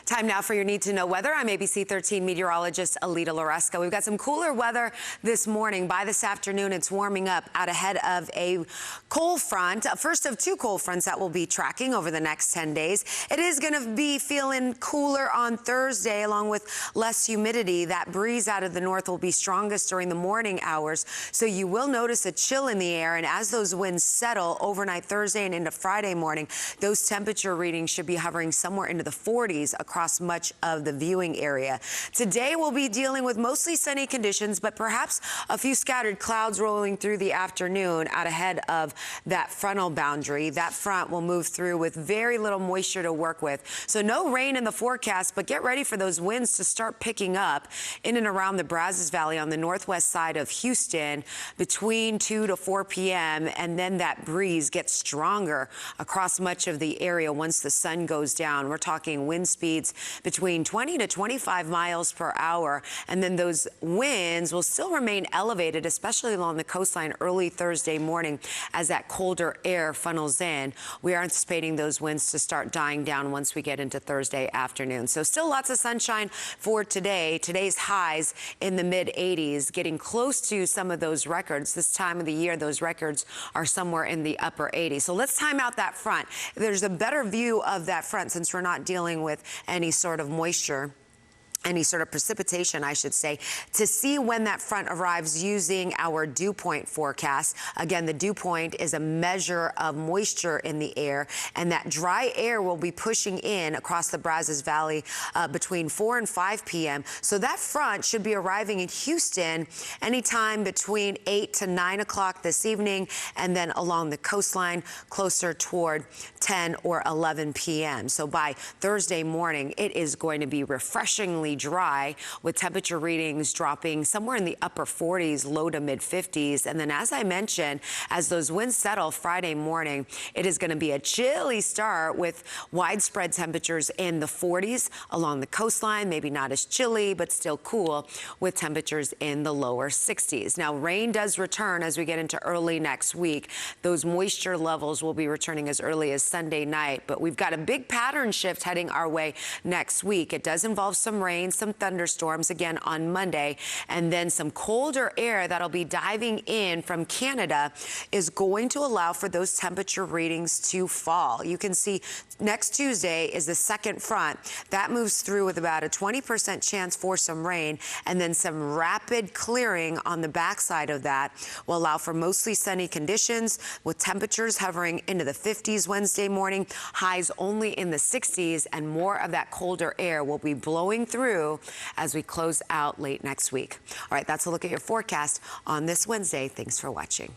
Time now for your Need to Know weather. I'm ABC 13 meteorologist Alita Loresco. We've got some cooler weather this morning. By this afternoon, it's warming up out ahead of a cold front, first of two cold fronts that will be tracking over the next 10 days. It is going to be feeling cooler on Thursday, along with less humidity. That breeze out of the north will be strongest during the morning hours, so you will notice a chill in the air. And as those winds settle overnight Thursday and into Friday morning, those temperature readings should be hovering somewhere into the 40s across much of the viewing area. Today we'll be dealing with mostly sunny conditions, but perhaps a few scattered clouds rolling through the afternoon out ahead of that frontal boundary. That front will move through with very little moisture to work with. So no rain in the forecast, but get ready for those winds to start picking up in and around the Brazos Valley on the northwest side of Houston between 2 to 4 p.m. And then that breeze gets stronger across much of the area once the sun goes down. We're talking wind speeds between 20 to 25 miles per hour. And then those winds will still remain elevated, especially along the coastline early Thursday morning as that colder air funnels in. We are anticipating those winds to start dying down once we get into Thursday afternoon. So still lots of sunshine for today. Today's highs in the mid 80s, getting close to some of those records. This time of the year, those records are somewhere in the upper 80s. So let's time out that front. There's a better view of that front since we're not dealing with any sort of moisture, any sort of precipitation, I should say, to see when that front arrives using our dew point forecast. Again, the dew point is a measure of moisture in the air, and that dry air will be pushing in across the Brazos Valley between 4 and 5 p.m. So that front should be arriving in Houston anytime between 8 to 9 o'clock this evening, and then along the coastline closer toward 10 or 11 p.m. So by Thursday morning, it is going to be refreshingly dry, with temperature readings dropping somewhere in the upper 40s, low to mid 50s. And then, as I mentioned, as those winds settle Friday morning, it is going to be a chilly start with widespread temperatures in the 40s along the coastline. Maybe not as chilly, but still cool, with temperatures in the lower 60s. Now, rain does return as we get into early next week. Those moisture levels will be returning as early as Sunday night, but we've got a big pattern shift heading our way next week. It does involve some rain, some thunderstorms again on Monday, and then some colder air that'll be diving in from Canada is going to allow for those temperature readings to fall. You can see next Tuesday is the second front. That moves through with about a 20% chance for some rain, and then some rapid clearing on the backside of that will allow for mostly sunny conditions with temperatures hovering into the 50s Wednesday morning, highs only in the 60s, and more of that colder air will be blowing through as we close out late next week. All right, that's a look at your forecast on this Wednesday. Thanks for watching.